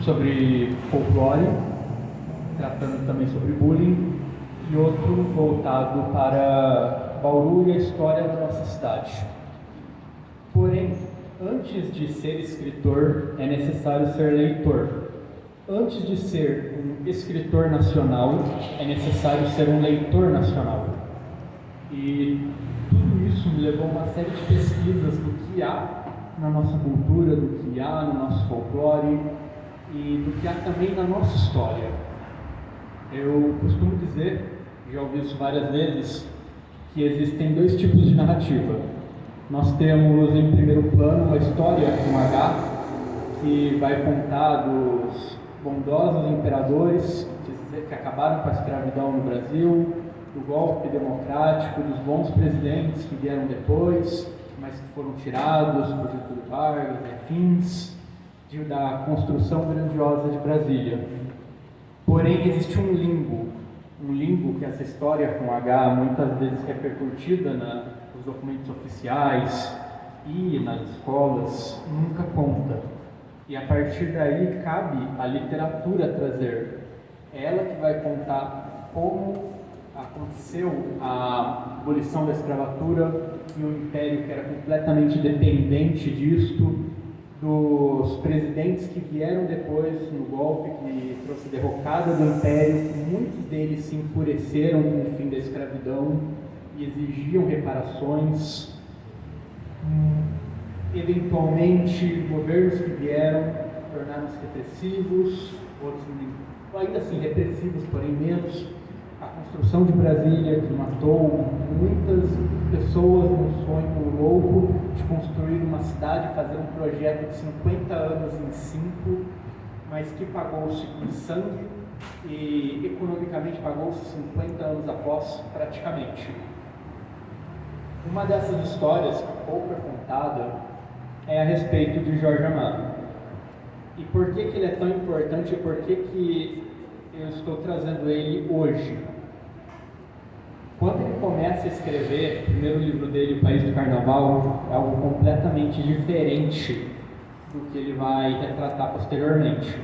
sobre folclore, tratando também sobre bullying, e outro voltado para Bauru e a história da nossa cidade. Porém, antes de ser escritor, é necessário ser leitor. Antes de ser um escritor nacional, é necessário ser um leitor nacional. E tudo isso me levou a uma série de pesquisas do que há na nossa cultura, do que há no nosso folclore e do que há também na nossa história. Eu costumo dizer, já ouvi isso várias vezes, que existem dois tipos de narrativa. Nós temos em primeiro plano uma história com H, que vai contar dos bondosos imperadores que acabaram com a escravidão no Brasil, do golpe democrático, dos bons presidentes que vieram depois, mas que foram tirados por Getúlio Vargas e afins, da construção grandiosa de Brasília. Porém, existe um limbo que essa história com H muitas vezes repercutida nos documentos oficiais e nas escolas nunca conta. E a partir daí cabe à literatura trazer. É ela que vai contar como aconteceu a abolição da escravatura em um império que era completamente dependente disto, dos presidentes que vieram depois no golpe que trouxe a derrocada do império. Muitos deles se enfureceram com o fim da escravidão e exigiam reparações. Eventualmente, governos que vieram tornaram-se repressivos, outros ainda assim repressivos, porém menos. A construção de Brasília, que matou muitas pessoas num sonho louco de construir uma cidade, fazer um projeto de 50 anos em 5, mas que pagou-se com sangue e economicamente pagou-se 50 anos após, praticamente. Uma dessas histórias, que pouco é contada, é a respeito de Jorge Amado. E por que ele é tão importante e por que eu estou trazendo ele hoje? Quando ele começa a escrever, o primeiro livro dele, O País do Carnaval, é algo completamente diferente do que ele vai retratar posteriormente.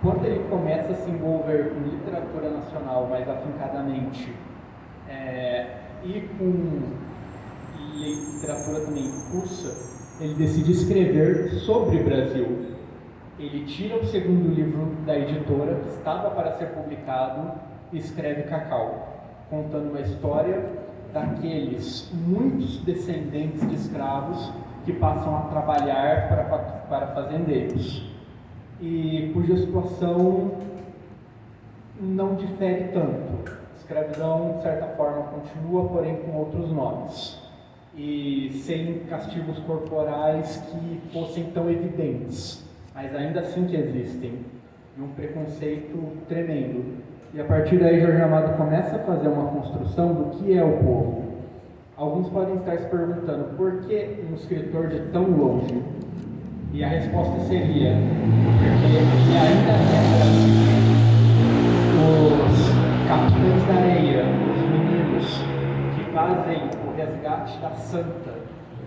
Quando ele começa a se envolver com literatura nacional mais afincadamente, e com literatura também russa, ele decide escrever sobre Brasil. Ele tira o segundo livro da editora, que estava para ser publicado, e escreve Cacau, contando uma história daqueles muitos descendentes de escravos que passam a trabalhar para fazendeiros, e cuja situação não difere tanto. A escravidão, de certa forma, continua, porém com outros nomes, e sem castigos corporais que fossem tão evidentes, mas ainda assim que existem, e um preconceito tremendo. E a partir daí Jorge Amado começa a fazer uma construção do que é o povo. Alguns podem estar se perguntando, por que um escritor de tão longe? E a resposta seria, porque ele ainda lembra os capitães da areia, os meninos que fazem o resgate da santa.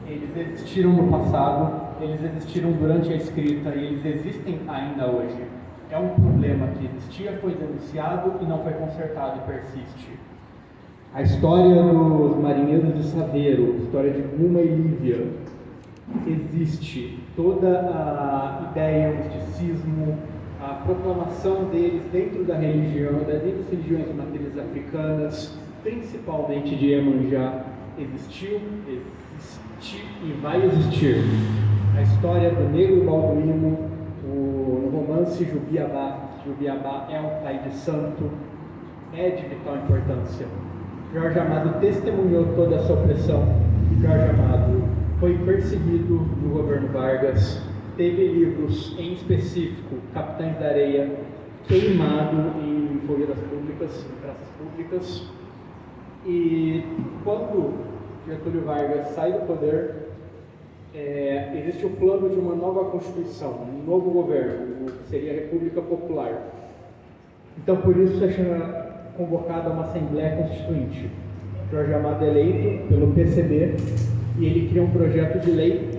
Eles existiram no passado, eles existiram durante a escrita e eles existem ainda hoje. É um problema que existia, foi denunciado e não foi consertado e persiste. A história dos marinheiros de Saveiro, a história de Guma e Lívia, existe. Toda a ideia, o misticismo, a proclamação deles dentro da religião, dentro das religiões de matrizes africanas, principalmente de Iemanjá, existiu, existe e vai existir. A história do negro balduíno, no romance Jubiabá é um pai de santo, é de vital importância. Jorge Amado testemunhou toda essa opressão. Jorge Amado foi perseguido no governo Vargas, teve livros, em específico, Capitães da Areia, queimado em fogueiras públicas, em praças públicas. E quando Getúlio Vargas sai do poder, existe o plano de uma nova Constituição, um novo governo, que seria a República Popular. Então, por isso, é convocada uma Assembleia Constituinte. Jorge Amado é eleito pelo PCB e ele cria um projeto de lei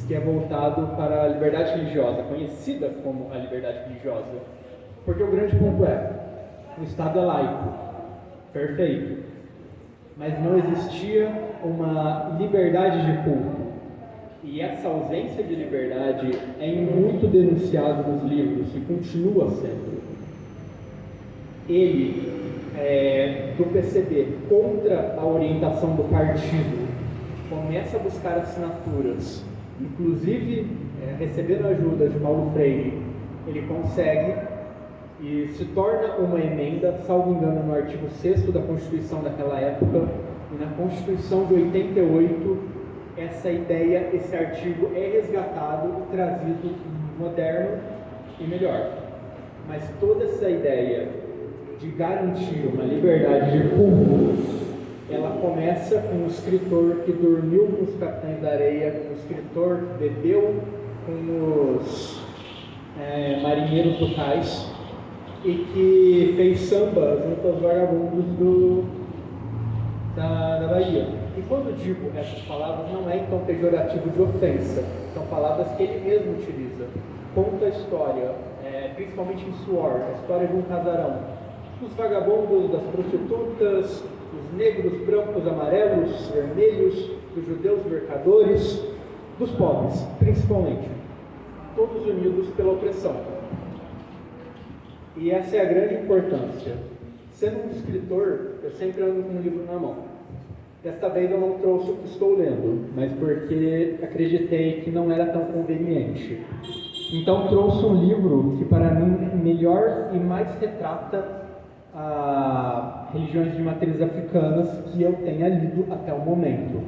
que é voltado para a liberdade religiosa, conhecida como a liberdade religiosa. Porque o grande ponto é, o Estado é laico, perfeito, mas não existia uma liberdade de culto. E essa ausência de liberdade é muito denunciada nos livros e continua sendo. Ele, do PCB, contra a orientação do partido, começa a buscar assinaturas, inclusive recebendo ajuda de Paulo Freire, ele consegue e se torna uma emenda, salvo engano, no artigo 6º da Constituição daquela época, e na Constituição de 88, essa ideia, esse artigo é resgatado e trazido moderno e melhor. Mas toda essa ideia de garantir uma liberdade de culto, ela começa com um escritor que dormiu com os capitães da areia, com um escritor que bebeu com os marinheiros do cais e que fez samba junto aos vagabundos da Bahia. E quando digo essas palavras, não é em tom pejorativo de ofensa, são palavras que ele mesmo utiliza. Conta a história, principalmente em Suor, a história de um casarão, dos vagabundos, das prostitutas, dos negros, brancos, amarelos, vermelhos, dos judeus mercadores, dos pobres, principalmente, todos unidos pela opressão. E essa é a grande importância. Sendo um escritor, eu sempre ando com um livro na mão. Desta vez eu não trouxe o que estou lendo, mas porque acreditei que não era tão conveniente. Então trouxe um livro que para mim melhor e mais retrata as religiões de matrizes africanas que eu tenha lido até o momento,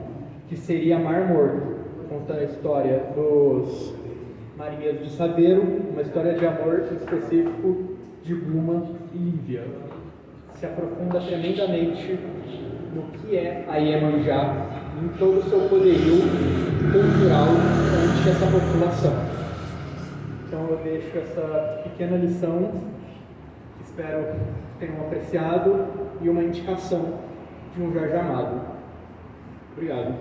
que seria Mar Morto, contando a história dos marinheiros de Saveiro, uma história de amor específico de Buma e Lívia. Se aprofunda tremendamente no que é a Iemanjá, em todo o seu poderio cultural ante essa população. Então eu deixo essa pequena lição, espero que tenham apreciado, e uma indicação de um Jorge Amado. Obrigado.